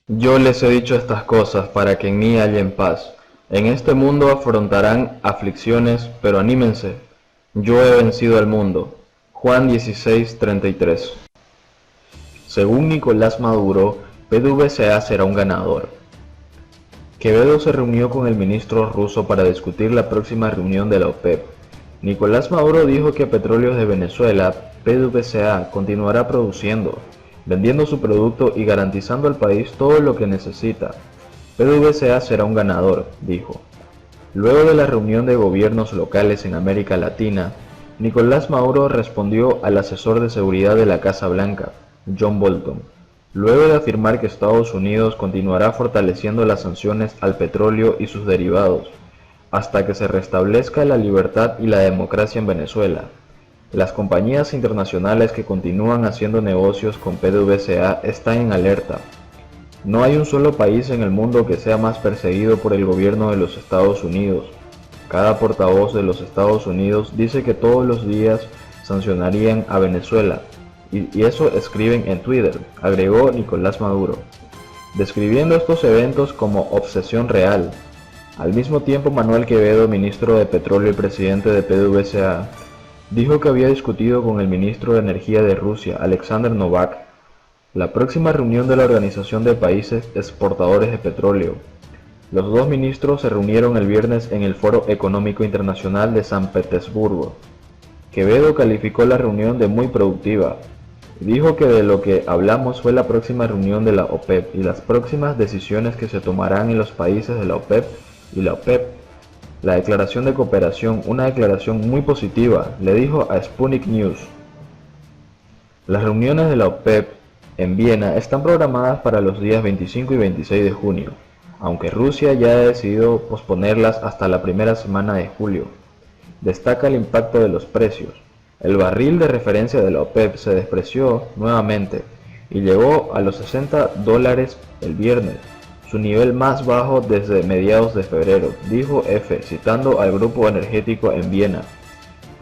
Yo les he dicho estas cosas para que en mí hallen paz. En este mundo afrontarán aflicciones, pero anímense. Yo he vencido al mundo. Juan 16:33. Según Nicolás Maduro, PDVSA será un ganador. Quevedo se reunió con el ministro ruso para discutir la próxima reunión de la OPEP. Nicolás Maduro dijo que Petróleos de Venezuela, PDVSA, continuará produciendo, vendiendo su producto y garantizando al país todo lo que necesita. PDVSA será un ganador, dijo. Luego de la reunión de gobiernos locales en América Latina, Nicolás Maduro respondió al asesor de seguridad de la Casa Blanca, John Bolton, luego de afirmar que Estados Unidos continuará fortaleciendo las sanciones al petróleo y sus derivados, hasta que se restablezca la libertad y la democracia en Venezuela. Las compañías internacionales que continúan haciendo negocios con PDVSA están en alerta. No hay un solo país en el mundo que sea más perseguido por el gobierno de los Estados Unidos. Cada portavoz de los Estados Unidos dice que todos los días sancionarían a Venezuela, y eso escriben en Twitter, agregó Nicolás Maduro, describiendo estos eventos como obsesión real. Al mismo tiempo, Manuel Quevedo, ministro de Petróleo y presidente de PDVSA, dijo que había discutido con el ministro de Energía de Rusia, Alexander Novak, la próxima reunión de la Organización de Países Exportadores de Petróleo. Los dos ministros se reunieron el viernes en el Foro Económico Internacional de San Petersburgo. Quevedo calificó la reunión de muy productiva y dijo que de lo que hablamos fue la próxima reunión de la OPEP y las próximas decisiones que se tomarán en los países de la OPEP y la OPEP. La declaración de cooperación, una declaración muy positiva, le dijo a Sputnik News. Las reuniones de la OPEP en Viena están programadas para los días 25 y 26 de junio, aunque Rusia ya ha decidido posponerlas hasta la primera semana de julio. Destaca el impacto de los precios. El barril de referencia de la OPEP se despreció nuevamente y llegó a los $60 el viernes, su nivel más bajo desde mediados de febrero, dijo F, citando al grupo energético en Viena.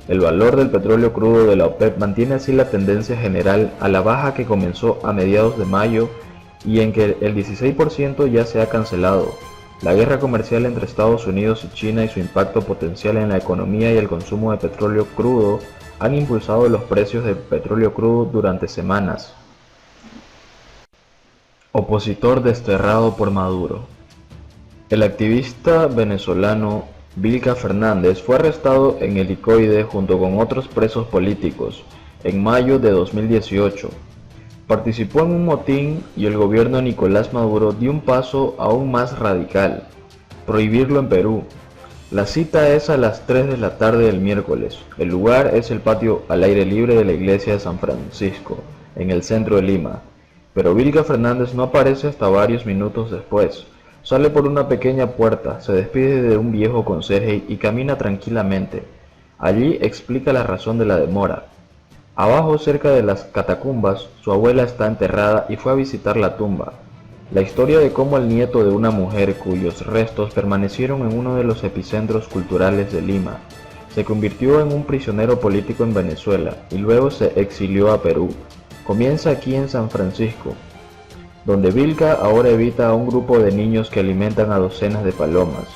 El valor del petróleo crudo de la OPEP mantiene así la tendencia general a la baja que comenzó a mediados de mayo y en que el 16% ya se ha cancelado. La guerra comercial entre Estados Unidos y China y su impacto potencial en la economía y el consumo de petróleo crudo han impulsado los precios del petróleo crudo durante semanas. Opositor desterrado por Maduro. El activista venezolano Vilca Fernández fue arrestado en Helicoide junto con otros presos políticos en mayo de 2018. Participó en un motín y el gobierno de Nicolás Maduro dio un paso aún más radical: prohibirlo en Perú. La cita es a las 3 de la tarde del miércoles. El lugar es el patio al aire libre de la iglesia de San Francisco, en el centro de Lima. Pero Vilca Fernández no aparece hasta varios minutos después. Sale por una pequeña puerta, se despide de un viejo conserje y camina tranquilamente. Allí explica la razón de la demora. Abajo, cerca de las catacumbas, su abuela está enterrada y fue a visitar la tumba. La historia de cómo el nieto de una mujer cuyos restos permanecieron en uno de los epicentros culturales de Lima, se convirtió en un prisionero político en Venezuela y luego se exilió a Perú. Comienza aquí en San Francisco, donde Vilca ahora evita a un grupo de niños que alimentan a docenas de palomas.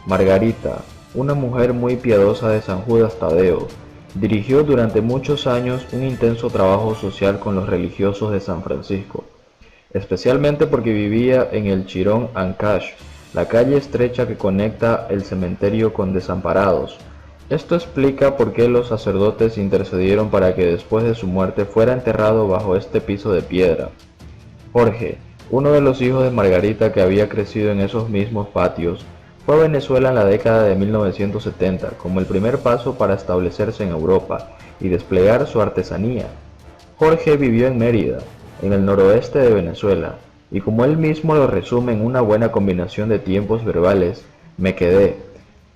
Margarita, una mujer muy piadosa de San Judas Tadeo, dirigió durante muchos años un intenso trabajo social con los religiosos de San Francisco, especialmente porque vivía en el Chirón Ancash, la calle estrecha que conecta el cementerio con Desamparados. Esto explica por qué los sacerdotes intercedieron para que después de su muerte fuera enterrado bajo este piso de piedra. Jorge, uno de los hijos de Margarita que había crecido en esos mismos patios, fue a Venezuela en la década de 1970 como el primer paso para establecerse en Europa y desplegar su artesanía. Jorge vivió en Mérida, en el noroeste de Venezuela, y como él mismo lo resume en una buena combinación de tiempos verbales, me quedé.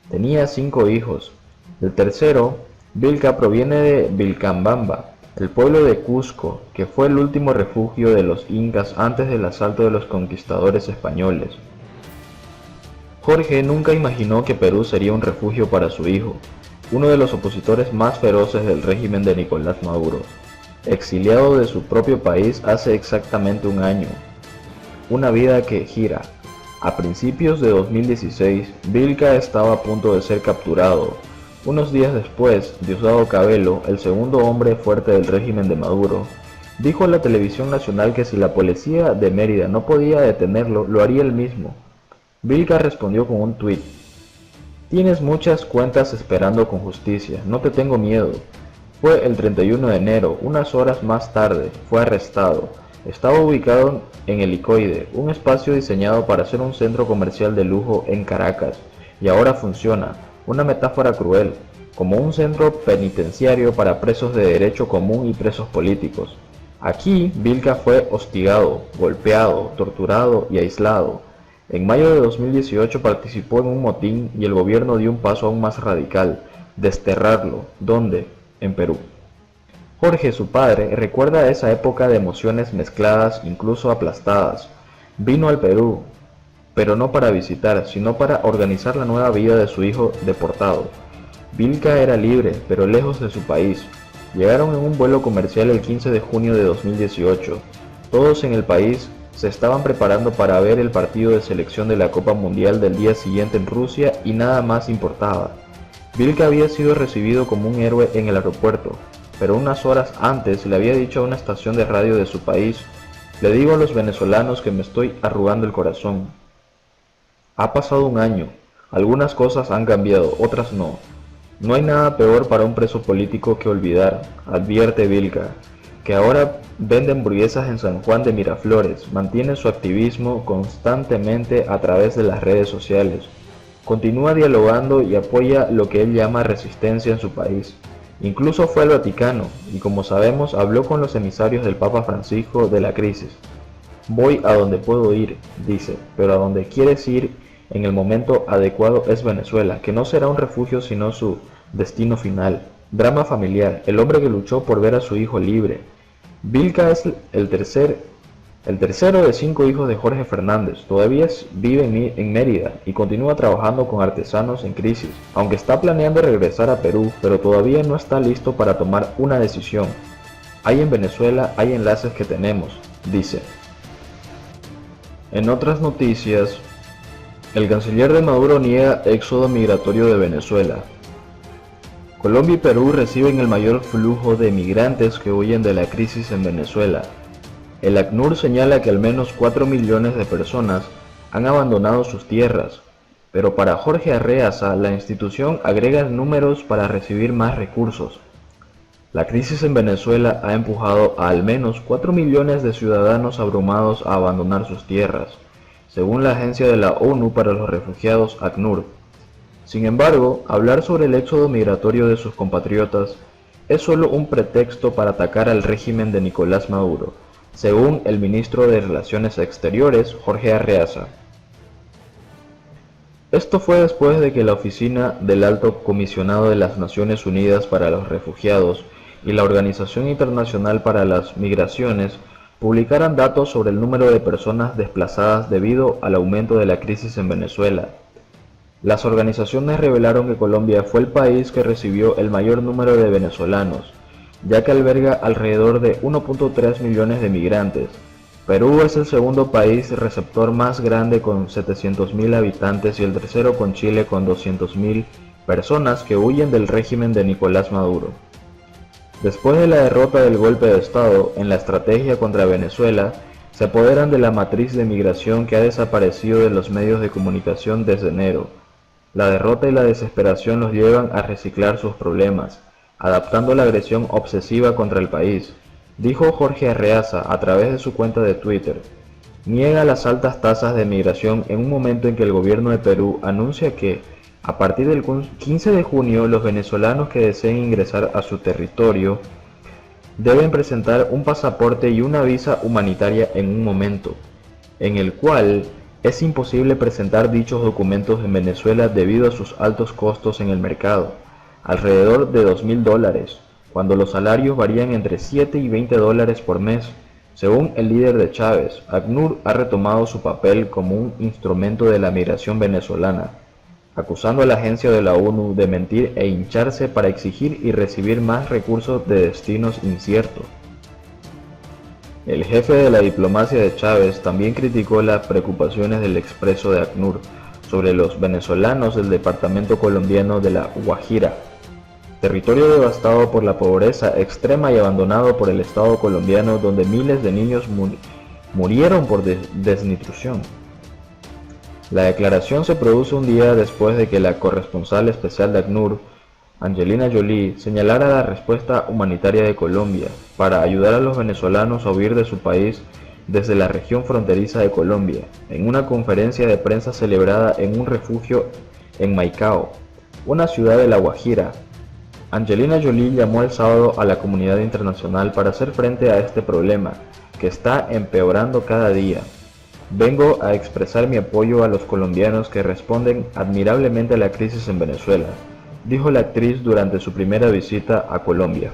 Tenía 5 hijos. El tercero, Vilca, proviene de Vilcabamba, el pueblo de Cusco, que fue el último refugio de los incas antes del asalto de los conquistadores españoles. Jorge nunca imaginó que Perú sería un refugio para su hijo, uno de los opositores más feroces del régimen de Nicolás Maduro, exiliado de su propio país hace exactamente un año. una vida que gira. A principios de 2016, Vilca estaba a punto de ser capturado. Unos días después, Diosdado Cabello, el segundo hombre fuerte del régimen de Maduro, dijo a la televisión nacional que si la policía de Mérida no podía detenerlo, lo haría él mismo. Vilca respondió con un tuit: "Tienes muchas cuentas esperando con justicia, no te tengo miedo". Fue el 31 de enero, unas horas más tarde, fue arrestado. Estaba ubicado en Helicoide, un espacio diseñado para ser un centro comercial de lujo en Caracas, y ahora funciona, una metáfora cruel, como un centro penitenciario para presos de derecho común y presos políticos. Aquí, Vilca fue hostigado, golpeado, torturado y aislado. En mayo de 2018 participó en un motín y el gobierno dio un paso aún más radical: desterrarlo. ¿Dónde? En Perú. Jorge, su padre, recuerda esa época de emociones mezcladas, incluso aplastadas. Vino al Perú, pero no para visitar, sino para organizar la nueva vida de su hijo deportado. Vilca era libre, pero lejos de su país. Llegaron en un vuelo comercial el 15 de junio de 2018. Todos en el país se estaban preparando para ver el partido de selección de la Copa Mundial del día siguiente en Rusia y nada más importaba. Vilca había sido recibido como un héroe en el aeropuerto, pero unas horas antes le había dicho a una estación de radio de su país: "Le digo a los venezolanos que me estoy arrugando el corazón". Ha pasado un año, algunas cosas han cambiado, otras no. No hay nada peor para un preso político que olvidar, advierte Vilca, que ahora vende hamburguesas en San Juan de Miraflores, mantiene su activismo constantemente a través de las redes sociales. Continúa dialogando y apoya lo que él llama resistencia en su país. Incluso fue al Vaticano y, como sabemos, habló con los emisarios del Papa Francisco de la crisis. "Voy a donde puedo ir", dice, "pero a donde quieres ir en el momento adecuado es Venezuela, que no será un refugio sino su destino final". Drama familiar: el hombre que luchó por ver a su hijo libre. Vilca es el tercero de 5 hijos de Jorge Fernández. Todavía vive en Mérida y continúa trabajando con artesanos en crisis, aunque está planeando regresar a Perú, pero todavía no está listo para tomar una decisión. "Hay en Venezuela, hay enlaces que tenemos", dice. En otras noticias, el canciller de Maduro niega éxodo migratorio de Venezuela. Colombia y Perú reciben el mayor flujo de migrantes que huyen de la crisis en Venezuela. El ACNUR señala que al menos 4 millones de personas han abandonado sus tierras, pero para Jorge Arreaza, la institución agrega números para recibir más recursos. La crisis en Venezuela ha empujado a al menos 4 millones de ciudadanos abrumados a abandonar sus tierras, según la Agencia de la ONU para los Refugiados, ACNUR. Sin embargo, hablar sobre el éxodo migratorio de sus compatriotas es solo un pretexto para atacar al régimen de Nicolás Maduro, según el ministro de Relaciones Exteriores, Jorge Arreaza. Esto fue después de que la Oficina del Alto Comisionado de las Naciones Unidas para los Refugiados y la Organización Internacional para las Migraciones publicaran datos sobre el número de personas desplazadas debido al aumento de la crisis en Venezuela. Las organizaciones revelaron que Colombia fue el país que recibió el mayor número de venezolanos, ya que alberga alrededor de 1.3 millones de migrantes. Perú es el segundo país receptor más grande con 700.000 habitantes y el tercero con Chile con 200.000 personas que huyen del régimen de Nicolás Maduro. Después de la derrota del golpe de Estado en la estrategia contra Venezuela, se apoderan de la matriz de migración que ha desaparecido de los medios de comunicación desde enero. La derrota y la desesperación los llevan a reciclar sus problemas, adaptando la agresión obsesiva contra el país, dijo Jorge Arreaza a través de su cuenta de Twitter. Niega las altas tasas de migración en un momento en que el gobierno de Perú anuncia que, a partir del 15 de junio, los venezolanos que deseen ingresar a su territorio deben presentar un pasaporte y una visa humanitaria en un momento, en el cual es imposible presentar dichos documentos en Venezuela debido a sus altos costos en el mercado, alrededor de $2.000, cuando los salarios varían entre 7 y 20 dólares por mes. Según el líder de Chávez, ACNUR ha retomado su papel como un instrumento de la migración venezolana, acusando a la agencia de la ONU de mentir e hincharse para exigir y recibir más recursos de destinos inciertos. El jefe de la diplomacia de Chávez también criticó las preocupaciones del expreso de ACNUR sobre los venezolanos del departamento colombiano de La Guajira, territorio devastado por la pobreza extrema y abandonado por el Estado colombiano, donde miles de niños murieron por desnutrición. La declaración se produce un día después de que la corresponsal especial de ACNUR, Angelina Jolie, señalara la respuesta humanitaria de Colombia para ayudar a los venezolanos a huir de su país desde la región fronteriza de Colombia, en una conferencia de prensa celebrada en un refugio en Maicao, una ciudad de La Guajira. Angelina Jolie llamó el sábado a la comunidad internacional para hacer frente a este problema, que está empeorando cada día. Vengo a expresar mi apoyo a los colombianos que responden admirablemente a la crisis en Venezuela, dijo la actriz durante su primera visita a Colombia.